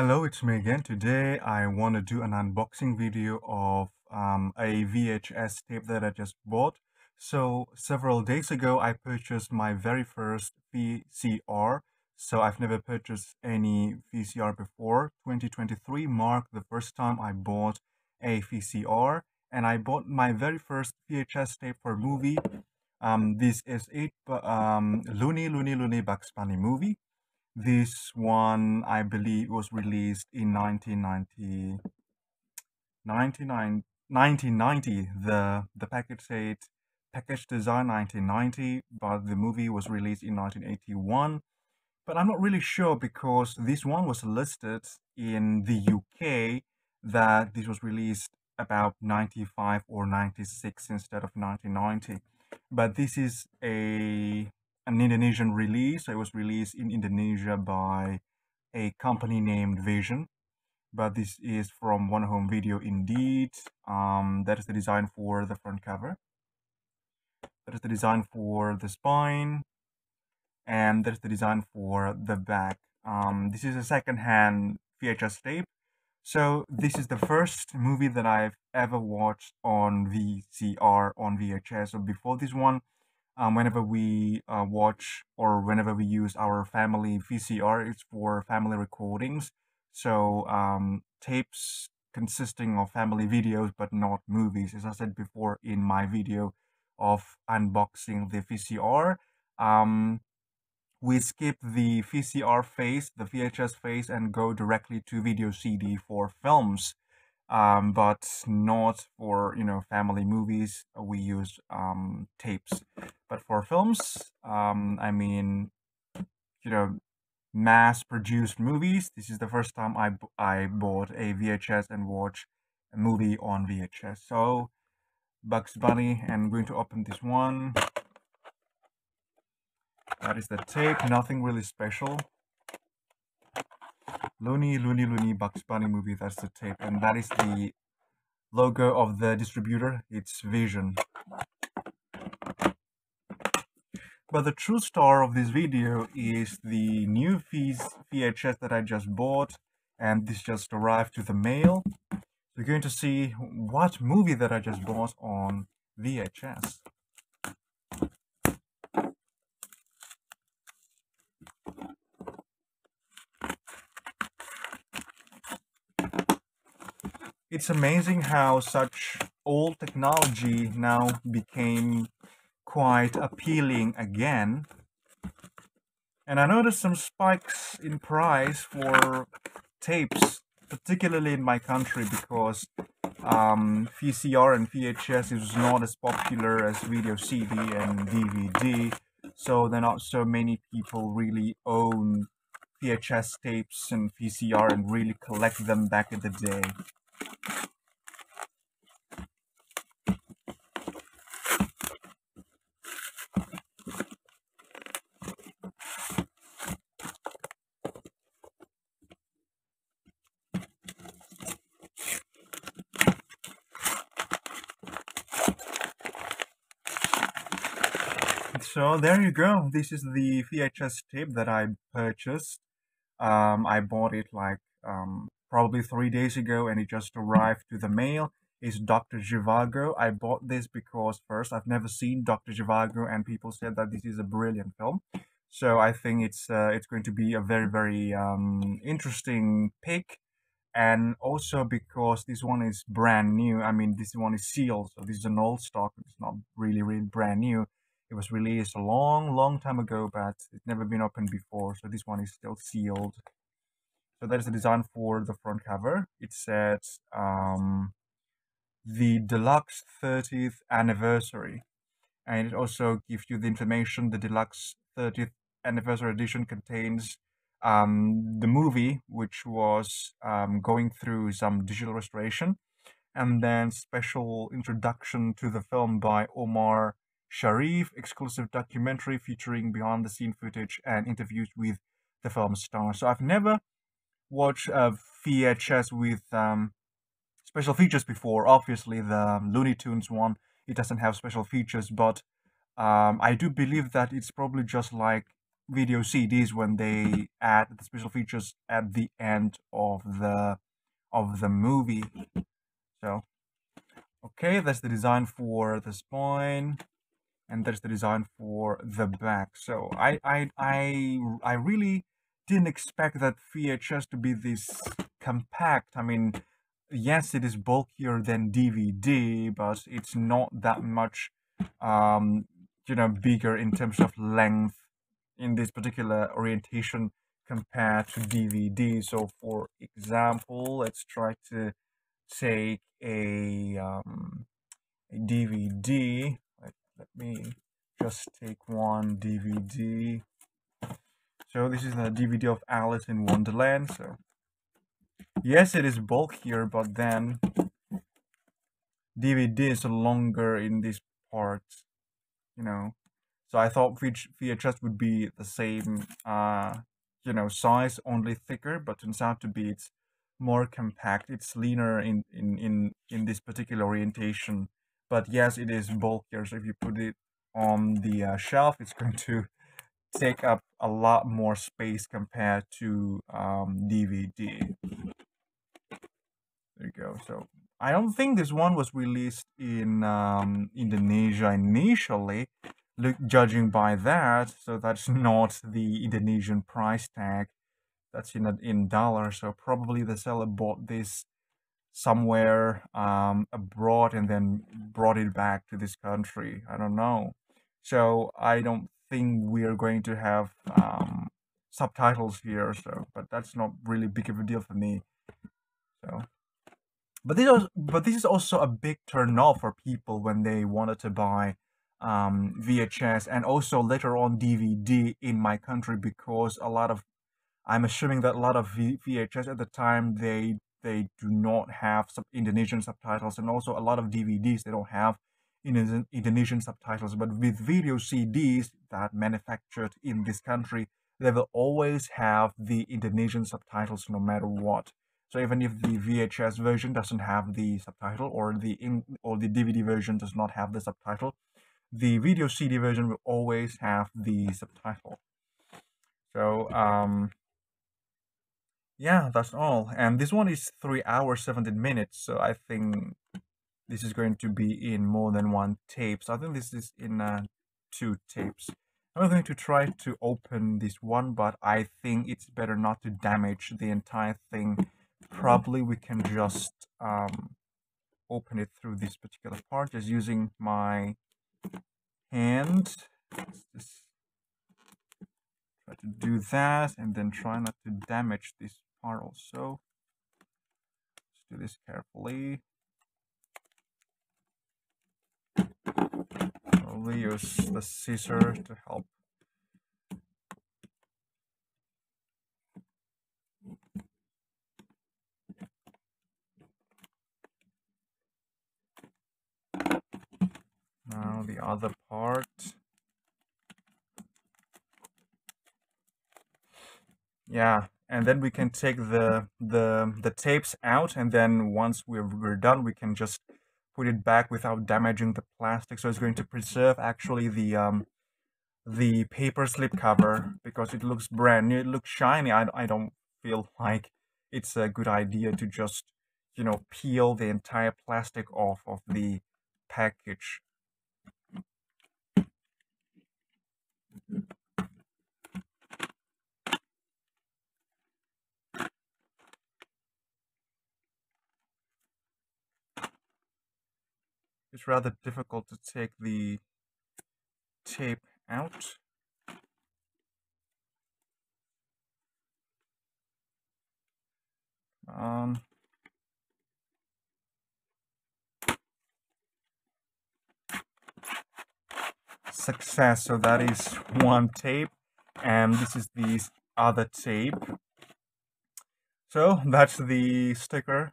Hello, it's me again. Today I want to do an unboxing video of a VHS tape that I just bought. So several days ago I purchased my very first VCR. So I've never purchased any VCR before. 2023 marked the first time I bought a VCR, and I bought my very first VHS tape for a movie. This is Looney Bugs Bunny movie. This one, I believe, was released in 1990. The package said package design 1990, but the movie was released in 1981. But I'm not really sure because this one was listed in the UK that this was released about 95 or 96 instead of 1990. But this is an Indonesian release. It was released in Indonesia by a company named Vision. But this is from One Home Video indeed. That is the design for the front cover. That is the design for the spine, and that's the design for the back. This is a second-hand VHS tape. So this is the first movie that I've ever watched on VCR, on VHS. So before this one, whenever we watch or whenever we use our family VCR, it's for family recordings. So tapes consisting of family videos, but not movies. As I said before in my video of unboxing the VCR, we skip the VCR phase, the VHS phase, and go directly to video CD for films. But not for family movies. We use tapes. But for films, I mean, you know, mass-produced movies. This is the first time I bought a VHS and watched a movie on VHS. So Bugs Bunny, and I'm going to open this one. That is the tape, nothing really special. Looney Bugs Bunny movie, that's the tape. And that is the logo of the distributor, it's Vision. But the true star of this video is the new VHS that I just bought, and this just arrived to the mail. We're going to see what movie that I just bought on VHS. It's amazing how such old technology now became quite appealing again. And I noticed some spikes in price for tapes, particularly in my country, because VCR and VHS is not as popular as video CD and DVD. So there are not so many people really own VHS tapes and VCR and really collect them back in the day. So there you go. This is the VHS tape that I purchased. I bought it like probably 3 days ago, and it just arrived to the mail. It's Dr. Zhivago. I bought this because first, I've never seen Dr. Zhivago, and people said that this is a brilliant film. So I think it's going to be a very interesting pick, and also because this one is brand new. I mean, this one is sealed, so this is an old stock. It's not really brand new. It was released a long time ago, but it's never been opened before, so this one is still sealed. So that is the design for the front cover. It says the deluxe 30th anniversary, and it also gives you the information. The deluxe 30th anniversary edition contains the movie, which was going through some digital restoration, and then special introduction to the film by Omar Sharif, exclusive documentary featuring behind the scene footage and interviews with the film stars. So I've never watched a VHS with special features before. Obviously, the Looney Tunes one, it doesn't have special features, but I do believe that it's probably just like video CDs when they add the special features at the end of the movie. So okay, that's the design for the spine, and that's the design for the back. So I really didn't expect that VHS to be this compact. I mean, yes, it is bulkier than DVD, but it's not that much, bigger in terms of length in this particular orientation compared to DVD. So, for example, let's try to take a DVD. Let me just take one DVD. So this is the DVD of Alice in Wonderland. So yes, it is bulkier, but then DVD is longer in this part, you know. So I thought VHS would be the same, size, only thicker, but turns out to be it's more compact. It's leaner in this particular orientation. But yes, it is bulkier. So if you put it on the shelf, it's going to take up a lot more space compared to DVD. There you go. So I don't think this one was released in Indonesia initially, judging by that. So that's not the Indonesian price tag. That's in dollars. So probably the seller bought this somewhere abroad and then brought it back to this country. I don't know. So I don't think we are going to have subtitles here. So, but that's not really big of a deal for me. So. But this is also a big turn off for people when they wanted to buy VHS and also later on DVD in my country, because I'm assuming that a lot of VHS at the time they do not have Indonesian subtitles, and also a lot of DVDs they don't have Indonesian subtitles. But with video CDs that manufactured in this country, they will always have the Indonesian subtitles no matter what. So even if the VHS version doesn't have the subtitle, or the DVD version does not have the subtitle, the video CD version will always have the subtitle. So yeah, that's all. And this one is 3 hours 17 minutes. So I think this is going to be in more than one tape. So I think this is in 2 tapes. I'm going to try to open this one, but I think it's better not to damage the entire thing. Probably we can just open it through this particular part, just using my hand. Just try to do that, and then try not to damage this part also. Let's do this carefully. Probably use the scissor to help. Now the other part. Yeah, and then we can take the tapes out, and then once we're done, we can just put it back without damaging the plastic. So it's going to preserve actually the paper slip cover, because it looks brand new. It looks shiny. I don't feel like it's a good idea to just peel the entire plastic off of the package. It's rather difficult to take the tape out. Success. So that is one tape, and this is the other tape. So that's the sticker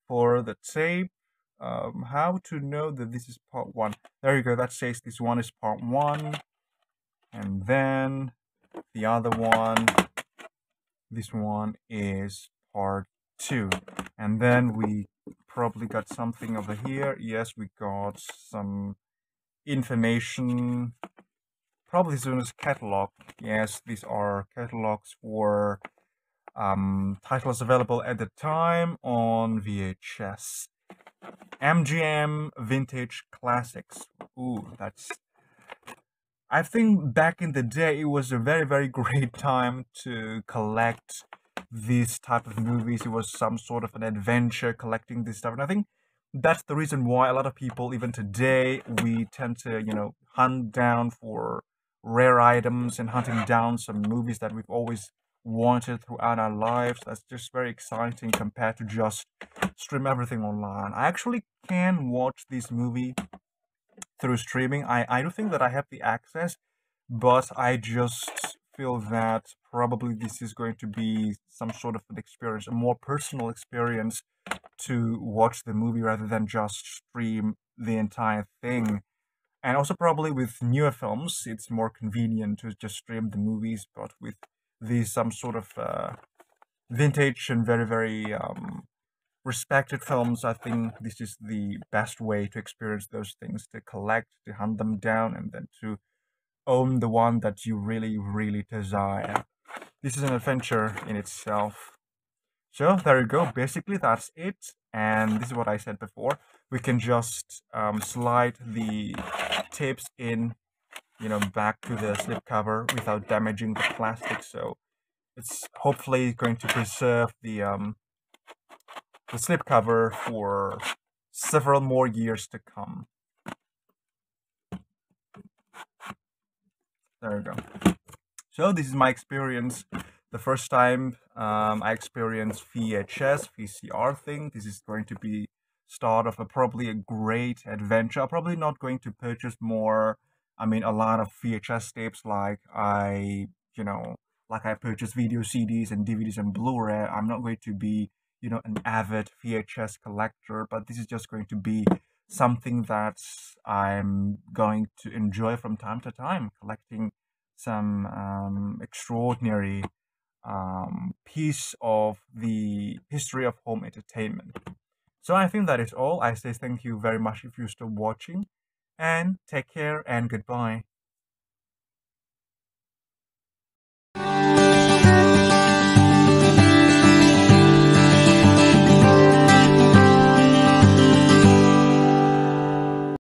for the tape. How to know that this is part 1? There you go. That says this one is part 1, and then the other one, this one is part 2. And then we probably got something over here. Yes, we got some information probably known as catalog. Yes, these are catalogs for titles available at the time on VHS. MGM Vintage Classics. Ooh, that's. I think back in the day, it was a very, very great time to collect these type of movies. It was some sort of an adventure collecting this stuff, and I think that's the reason why a lot of people, even today, we tend to, hunt down for rare items and hunting down some movies that we've always wanted throughout our lives. That's just very exciting compared to just stream everything online. I actually can watch this movie through streaming. I do think that I have the access, but I just feel that probably this is going to be some sort of an experience, a more personal experience to watch the movie rather than just stream the entire thing. And also probably with newer films, it's more convenient to just stream the movies, but with these some sort of vintage and very, very respected films, I think this is the best way to experience those things, to collect, to hunt them down, and then to own the one that you really, really desire. This is an adventure in itself. So there you go. Basically, that's it. And this is what I said before. We can just slide the tapes in, back to the slipcover without damaging the plastic. So it's hopefully going to preserve the slipcover for several more years to come. There we go. So this is my experience. The first time I experienced VHS, VCR thing. This is going to be start of probably a great adventure. I'm probably not going to purchase more. I mean, a lot of VHS tapes like I purchase video CDs and DVDs and Blu-ray. I'm not going to be, an avid VHS collector, but this is just going to be something that I'm going to enjoy from time to time, collecting some extraordinary piece of the history of home entertainment. So I think that is all. I say thank you very much if you're still watching, and take care and goodbye.